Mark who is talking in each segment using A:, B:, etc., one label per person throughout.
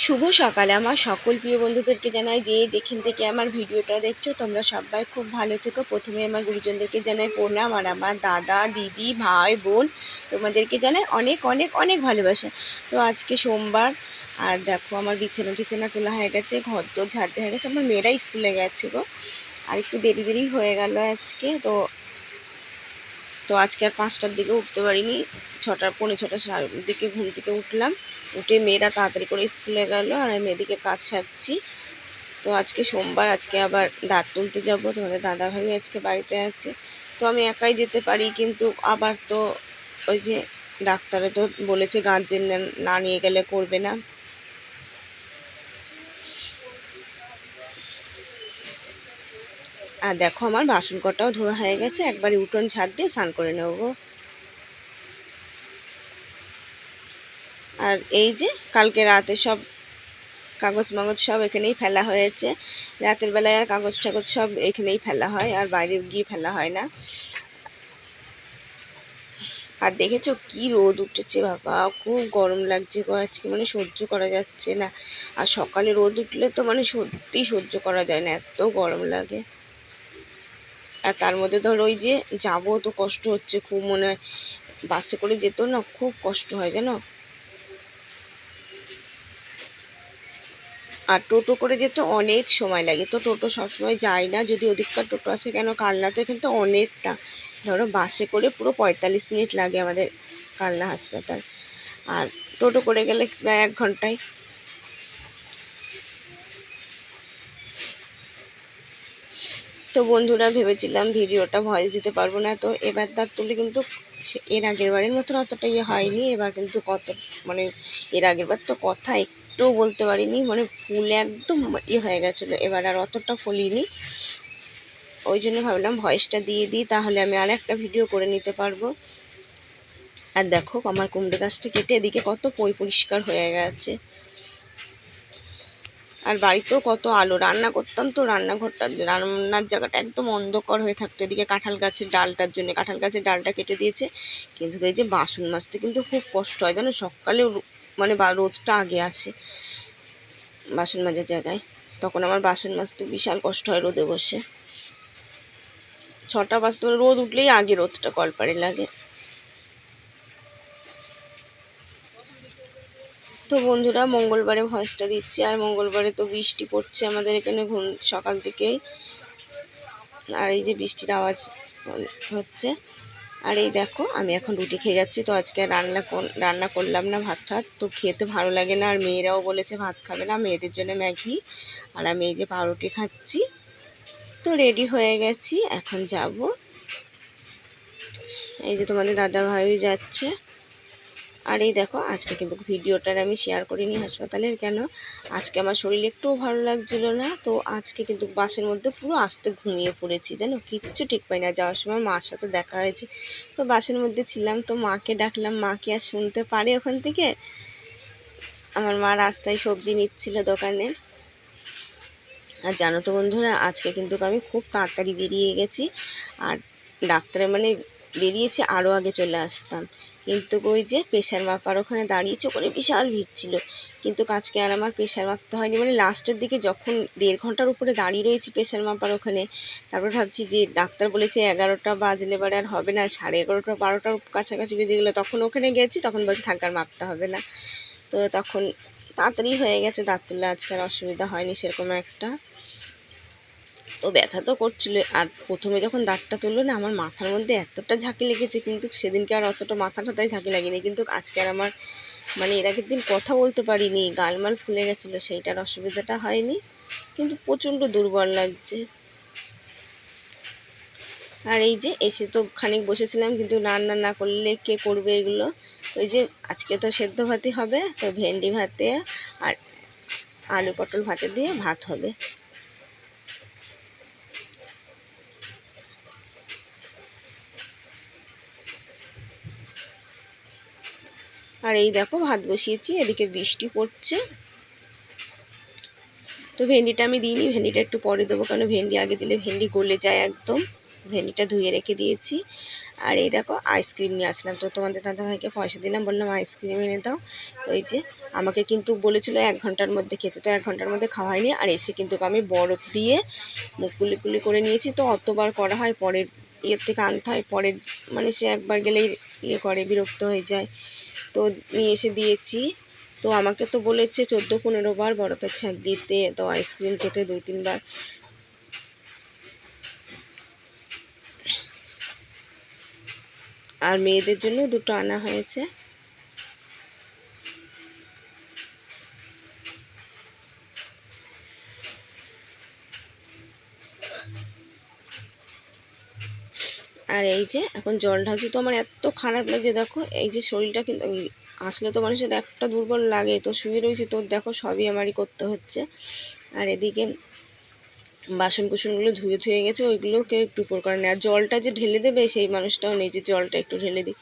A: শুভ সকালে আমার সকল প্রিয় বন্ধুদেরকে জানাই যে যেখান থেকে আমার ভিডিওটা দেখছো তোমরা সবাই খুব ভালো থেকো। প্রথমে আমার গুরুজনদেরকে জানাই প্রণাম, আর আমার দাদা দিদি ভাই বোন তোমাদেরকে জানাই অনেক অনেক অনেক ভালোবাসা। তো আজকে সোমবার, আর দেখো আমার বিছানা টিছানা তোলা হয়ে গেছে, ঘর দোর ঝাড়তে হয়ে গেছে। আমার মেয়েরাই স্কুলে গেছে গো, আর একটু দেরি দেরি হয়ে গেল আজকে। তো আজকে আর 5টার দিকে উঠতে পারিনি, 6টা পৌনে 6টার দিকে ঘুম থেকে উঠলাম। উঠে মেয়েরা তাড়াতাড়ি করে স্কুলে গেল, আর আমি মেয়েদিকে কাজ সারছি। তো আজকে সোমবার, আজকে আবার দাঁত তুলতে যাব। তোমাদের দাদা ভাই আজকে বাড়িতে আছে, তো আমি একাই যেতে পারি, কিন্তু আবার তো ওই যে ডাক্তারে তো বলেছে গার্জেন না নিয়ে গেলে করবে না। আর দেখো আমার বাসন কটাও ধোয়া হয়ে গেছে, একবারে উঠোন ঝাড় দিয়ে স্নান করে নেবো। আর এই যে কালকে রাতে সব কাগজ মাগজ সব এখানেই ফেলা হয়েছে। রাতের বেলায় আর কাগজ টাগজ সব এখানেই ফেলা হয়, আর বাইরে গিয়ে ফেলা হয় না। আর দেখেছো কি রোদ উঠেছে বাবা, খুব গরম লাগছে গো আজকে, মানে সহ্য করা যাচ্ছে না। আর সকালে রোদ উঠলে তো মানে সত্যিই সহ্য করা যায় না, এত গরম লাগে। আর তার মধ্যে ধর ওই যে যাবো তো কষ্ট হচ্ছে খুব, মনে হয় বাসে করে যেত না, খুব কষ্ট হয় জানো। আর টোটো করে যেতে অনেক সময় লাগে, তো টোটো সবসময় যায় না, যদি ওদিককার টোটো আসে। কেন কালনাতে কিন্তু অনেকটা, ধরো বাসে করে পুরো 45 মিনিট লাগে আমাদের কালনা হাসপাতাল, আর টোটো করে গেলে প্রায় 1 ঘন্টায়। তো বন্ধুরা ভেবেছিলাম ভিডিওটা ভয়েস দিতে পারবো না, তো এবার দাঁত তুলে কিন্তু এর আগের বারের মতন অতটা ইয়ে হয়নি। এবার কিন্তু মানে এর আগের বার তো কথা একটুও বলতে পারিনি, মানে ফুলে একদম ইয়ে হয়ে গেছিলো। এবার আর অতটা ফুলিনি, ওই জন্য ভাবলাম ভয়েসটা দিয়ে দিই, তাহলে আমি আর একটা ভিডিও করে নিতে পারবো। আর দেখো আমার কুমড়ো গাছটা কেটে এদিকে কত পরিষ্কার হয়ে গেছে। আর বাড়িতেও কত আলো, রান্না করতাম তো রান্নার জায়গাটা একদম অন্ধকার হয়ে থাকতো। এদিকে কাঁঠাল গাছের ডালটার জন্য কাঁঠাল গাছের ডালটা কেটে দিয়েছে, কিন্তু এই যে বাসন মাজতে কিন্তু খুব কষ্ট হয় জানো। সকালে মানে রোদটা আগে আসে বাসন মাজার জায়গায়, তখন আমার বাসন মাজতে বিশাল কষ্ট হয় রোদে বসে। 6টা বাজতে রোদ উঠলেই আগে রোদটা কলপারে লাগে। তো বন্ধুরা মঙ্গলবারে ভয়েসটা দিচ্ছি, আর মঙ্গলবারে তো বৃষ্টি পড়ছে আমাদের এখানে সকাল থেকেই। আর এই যে বৃষ্টির আওয়াজ হচ্ছে। আর এই দেখো আমি এখন রুটি খেয়ে যাচ্ছি। তো আজকে রান্না করলাম না ভাত ঠাত, তো খেতে ভালো লাগে না, আর মেয়েরাও বলেছে ভাত খাবে না, মেয়েদের জন্য ম্যাগি। আর আমি এই যে পাউরুটি খাচ্ছি। তো রেডি হয়ে গেছি, এখন যাব। এই যে তোমাদের দাদা ভাই যাচ্ছে। আর এই দেখো আজকে কিন্তু ভিডিওটার আমি শেয়ার করিনি হাসপাতালের, কেন আজকে আমার শরীর একটুও ভালো লাগছিল না। তো আজকে কিন্তু বাসের মধ্যে পুরো আস্তে ঘুমিয়ে পড়েছি জানো, কিচ্ছু ঠিক পাই না। যাওয়ার সময় মার সাথে দেখা হয়েছে, তো বাসের মধ্যে ছিলাম, তো মাকে ডাকলাম, মা কি আর শুনতে পারে ওখান থেকে। আমার মা রাস্তায় সবজি নিচ্ছিল দোকানে। আর জানো তো বন্ধুরা আজকে কিন্তু আমি খুব তাড়াতাড়ি বেরিয়ে গেছি, আর ডাক্তারে মানে বেরিয়েছে আরও আগে চলে আসতাম, কিন্তু ওই যে প্রেশার মাপার ওখানে দাঁড়িয়েছে, ওখানে বিশাল ভিড় ছিল। কিন্তু আজকে আর আমার প্রেশার মাপতে হয়নি, মানে লাস্টের দিকে যখন 1.5 ঘন্টার উপরে দাঁড়িয়ে রয়েছি প্রেশার মাপার ওখানে, তারপর ভাবছি যে ডাক্তার বলেছে 11টা বাজলে এবারে আর হবে না, 11:30 12টার কাছাকাছি বেজে গেলো, তখন ওখানে গেছি, তখন বলছে থাক আর মাপতে হবে না। তো তখন তাড়াতাড়ি হয়ে গেছে, দাঁত তুললে আজকে আর অসুবিধা হয়নি সেরকম একটা। তো ব্যথা তো করছিল, আর প্রথমে যখন দাঁতটা তুললো না আমার মাথার মধ্যে এতটা ঝাঁকি লেগেছে, কিন্তু সেদিনকে আর অতটা মাথা ঠাতায় ঝাঁকি লাগেনি। কিন্তু আজকে আর আমার মানে এর আগের দিন কথা বলতে পারিনি, গালমাল ফুলে গেছিলো, সেইটার অসুবিধাটা হয়নি, কিন্তু প্রচণ্ড দুর্বল লাগছে। আর এই যে এসে তো খানিক বসেছিলাম, কিন্তু রান্না না করলে কে করবে এগুলো। তো এই যে আজকে তো সেদ্ধ ভাতই হবে, তো ভেন্ডি ভাতে আর আলু পটল ভাতে দিয়ে ভাত হবে। আর এই দেখো ভাত বসিয়েছি, এদিকে বৃষ্টি পড়ছে। তো ভেন্ডিটা আমি দিইনি, ভেন্ডিটা একটু পরে দেবো, কারণ ভেন্ডি আগে দিলে ভেন্ডি গলে যায় একদম। ভেন্ডিটা ধুয়ে রেখে দিয়েছি। আর এই দেখো আইসক্রিম নিয়ে আসলাম, তো তোমাদের দাদাভাইকে পয়সা দিলাম, বললাম আইসক্রিম এনে দাও। তো এই যে আমাকে কিন্তু বলেছিল 1 ঘন্টার মধ্যে খেতে, তো 1 ঘন্টার মধ্যে খাওয়া হয়নি। আর এসে কিন্তু আমি বরফ দিয়ে মুখ কুলি করে নিয়েছি। তো অতবার করা হয়, পরের ইয়ের থেকে আনতে হয়, পরের মানে সে একবার গেলেই করে বিরক্ত হয়ে যায়। তো নিয়ে এসে দিয়েছি। তো আমাকে তো বলেছে 14-15 বার বরফের ছ্যাঁক দিতে, তো আইসক্রিম খেতে 2-3 বার। আর মেয়েদের জন্য 2টো আনা হয়েছে। আর এই যে এখন জল ঢালছি, তো আমার এত খারাপ লাগে দেখো, এই যে শরীরটা কিন্তু আসলে তো মানুষের একটা দুর্বল লাগে, তো শুয়ে রয়েছে, তো দেখো সবই আমারই করতে হচ্ছে। আর এদিকে বাসন কুসনগুলো ধুয়ে গেছে, ওইগুলোকে একটু উপর করে নেয়। আর জলটা যে ঢেলে দেবে সেই মানুষটাও নেই যে জলটা একটু ঢেলে দিই।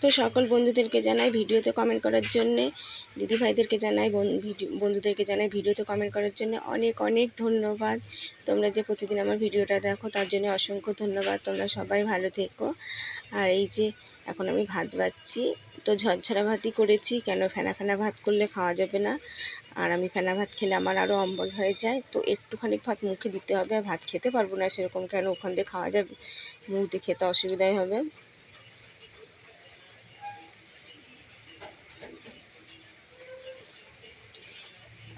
A: তো সকল বন্ধুদেরকে জানাই ভিডিওতে কমেন্ট করার জন্যে, দিদিভাইদেরকে জানাই, বন্ধুদেরকে জানাই ভিডিওতে কমেন্ট করার জন্য অনেক অনেক ধন্যবাদ। তোমরা যে প্রতিদিন আমার ভিডিওটা দেখো তার জন্য অসংখ্য ধন্যবাদ। তোমরা সবাই ভালো থেকো। আর এই যে এখন আমি ভাত বাড়ছি, তো ঝরঝরা ভাতই করেছি, কেন ফেনা ফেনা ভাত করলে খাওয়া যাবে না। আর আমি ফেনা ভাত খেলে আমার আরও অম্বল হয়ে যায়, তো একটুখানি ভাত মুখে দিতে হবে। ভাত খেতে পারবো না সেরকম, কেন ওখান দিয়ে খাওয়া যাবে, মুখ দিয়ে খেতে অসুবিধাই হবে।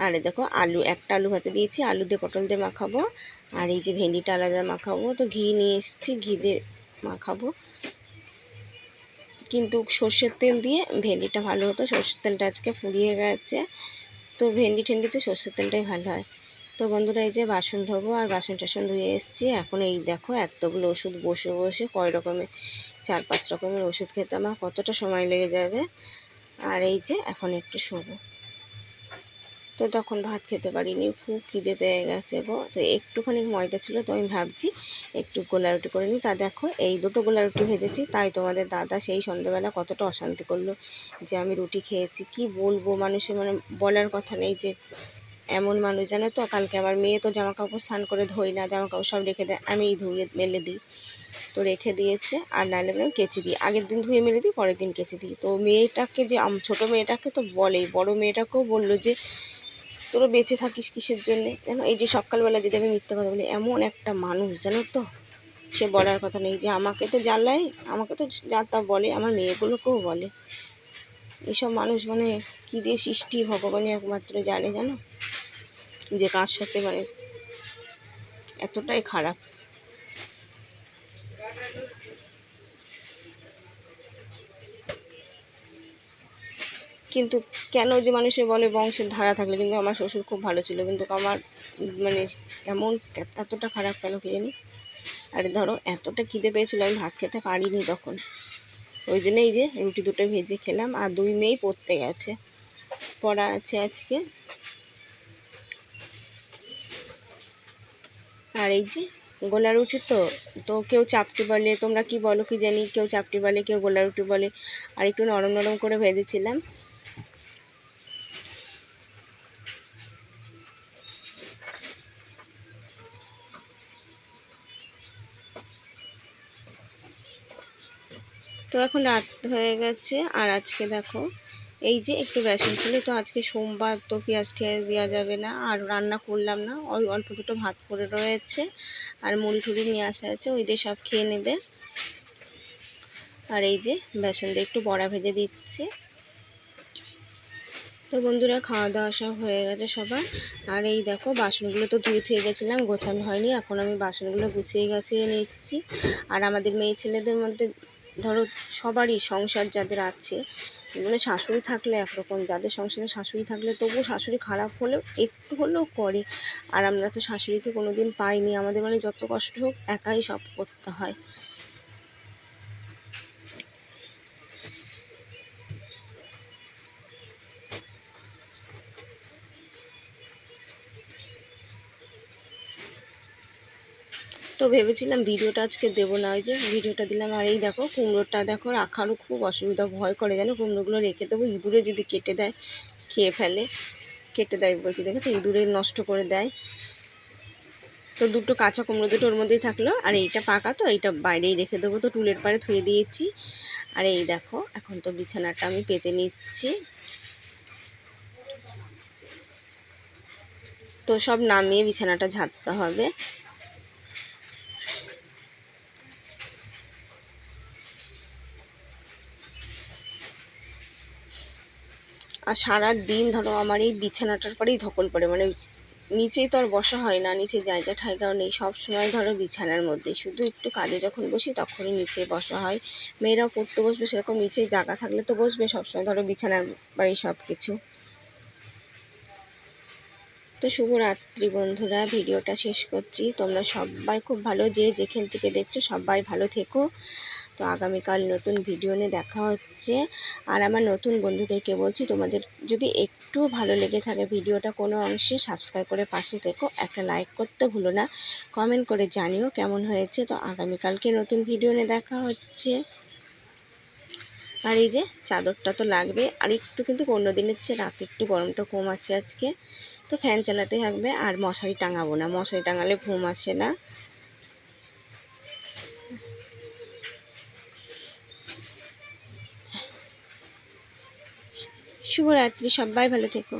A: আর দেখো আলু, একটা আলু ভাতে দিয়েছি, আলু দিয়ে পটল দিয়ে মাখাবো। আর এই যে ভেন্ডিটা আলাদা মাখাবো, তো ঘি নিয়ে এসেছি, ঘি দিয়ে মাখাবো। কিন্তু সর্ষের তেল দিয়ে ভেন্ডিটা ভালো হতো, সর্ষের তেলটা আজকে ফুরিয়ে গেছে। তো ভেন্ডি ঠেন্ডিতে সর্ষের তেলটাই ভালো হয়। তো বন্ধুরা এই যে বাসন ধোবো, আর বাসন টাসন ধুয়ে এসেছি। এখন এই দেখো এতগুলো ওষুধ বসে বসে কয় রকমের 4-5 রকমের ওষুধ খেতে আমার কতটা সময় লেগে যাবে। আর এই যে এখন একটু শোবো। তো তখন ভাত খেতে পারিনি, খুব খিদে পেয়ে গেছে গো। তো একটুখানি ময়দা ছিল, তো আমি ভাবছি একটু গোলা রুটি করে নিই। তা দেখো এই 2টো গোলা রুটি ভেজেছি, তাই তোমাদের দাদা সেই সন্ধ্যেবেলা কতটা অশান্তি করলো যে আমি রুটি খেয়েছি। কি বলবো, মানুষের মানে বলার কথা নেই, যে এমন মানুষ জানো তো। কালকে আমার মেয়ে তো জামা কাপড় স্নান করে ধোই না, জামা কাপড় সব রেখে দেয়, আমি ধুয়ে মেলে দিই। তো রেখে দিয়েছে, আর নাহলে আমি কেচে দিই, আগের দিন ধুয়ে মেলে দিই, পরের দিন কেচে দিই। তো মেয়েটাকে যে ছোটো মেয়েটাকে তো বলেই, বড় মেয়েটাকেও বললো যে তোরা বেঁচে থাকিস কিসের জন্যে জানো। এই যে সকালবেলা যদি আমি মিথ্যে কথা বলি, এমন একটা মানুষ জানো তো, সে বলার কথা নেই। যে আমাকে তো জ্বালায়, আমাকে তো যা তা বলে, আমার মেয়েগুলোকেও বলে। এসব মানুষ মানে কী দিয়ে সৃষ্টি ভগবানই একমাত্র জানে জানো, যে কার সাথে মানে এতটাই খারাপ। কিন্তু কেন যে মানুষে বলে বংশের ধারা থাকলে, কিন্তু আমার শ্বশুর খুব ভালো ছিল, কিন্তু আমার মানে এমন এতটা খারাপ কেন কে জানি। আর ধরো এতটা খিদে পেয়েছিল, আমি ভাত খেতে পারিনি তখন, ওই জন্য এই যে রুটি 2টো ভেজে খেলাম। আর 2 মেয়েই পড়তে গেছে, পড়া আছে আজকে। আর এই যে গোলা রুটি, তো তো কেউ চাপটি বলে, তোমরা কি বলো কি জানি, কেউ চাপটি বলে, কেউ গোলা রুটি বলে। আর একটু নরম নরম করে ভেজেছিলাম। তো এখন রাত হয়ে গেছে। আর আজকে দেখো এই যে একটু বেসন ছিল, তো আজকে সোমবার, তো পেঁয়াজ টিয়াজ দেওয়া যাবে না, আর রান্না করলাম না। ওই অল্প 2টো ভাত করে রয়েছে, আর মুড়ি টুড়ি নিয়ে আসা আছে, ওই দিয়ে সব খেয়ে নেবে। আর এই যে বেসন দিয়ে একটু বড়া ভেজে দিচ্ছি। তো বন্ধুরা খাওয়া দাওয়া সব হয়ে গেছে সবার। আর এই দেখো বাসনগুলো তো ধুয়ে গেছিলাম, গোছানো হয়নি, এখন আমি বাসনগুলো গুছিয়ে নিচ্ছি। আর আমাদের মেয়ে ছেলেদের মধ্যে ধরো সবারই সংসার যাদের আছে, মানে শাশুড়ি থাকলে একরকম, যাদের সংসারে শাশুড়ি থাকলে তবুও শাশুড়ি খারাপ হলেও একটু হলেও করে। আর আমরা তো শাশুড়িকে কোনো দিন পাইনি, আমাদের মানে যত কষ্ট হোক একাই সব করতে হয়। তো ভেবেছিলাম ভিডিওটা আজকে দেবো না, ওই যে ভিডিওটা দিলাম। আর এই দেখো কুমড়োটা দেখো রাখারও খুব অসুবিধা, ভয় করে জানো কুমড়োগুলো রেখে দেবো, ইঁদুরে যদি কেটে দেয়, খেয়ে ফেলে। কেটে দেয় বলছি, দেখেছো ইঁদুরে নষ্ট করে দেয়। তো দুটো কাঁচা কুমড়ো দুটো ওর মধ্যেই থাকলো, আর এইটা পাকা, তো এইটা বাইরেই রেখে দেবো, তো টুলের পাড়ে ধুয়ে দিয়েছি। আর এই দেখো এখন তো বিছানাটা আমি পেতে নিচ্ছি। তো সব নামিয়ে বিছানাটা ঝাড়তে হবে। আর সারা দিন ধরো আমার এই বিছানাটার পরেই ধকল পড়ে, মানে নিচেই তো আর বসা হয় না, নিচে জায়গা ঠায়গাও নেই, সব সময় ধরো বিছানার মধ্যে, শুধু একটু কাজে যখন বসি তখনই নিচে বসা হয়। মেয়েরাও পড়তে বসবে, সেরকম নিচে জায়গা থাকলে তো বসবে, সবসময় ধরো বিছানার বাড়ি সব কিছু। তো শুভরাত্রি বন্ধুরা, ভিডিওটা শেষ করছি। তোমরা সবাই খুব ভালো, যে যেখান থেকে দেখছো সবাই ভালো থেকো। তো আগামীকাল নতুন ভিডিও নিয়ে দেখা হচ্ছে। আর আমার নতুন বন্ধুদেরকে বলছি, তোমাদের যদি একটু ভালো লেগে থাকে ভিডিওটা কোনো অংশে, সাবস্ক্রাইব করে পাশে থেকো, একটা লাইক করতে ভুলো না, কমেন্ট করে জানিও কেমন হয়েছে। তো আগামীকালকে নতুন ভিডিও নিয়ে দেখা হচ্ছে। আর এই যে চাদরটা তো লাগবে, আর একটু কিন্তু অন্য দিনের চেয়ে রাতে একটু গরমটা কম আছে আজকে, তো ফ্যান চালাতে থাকবে। আর মশারি টাঙাবো না, মশারি টাঙালে ঘুম আসে না। শুভরাত্রি, সবাই ভালো থেকো।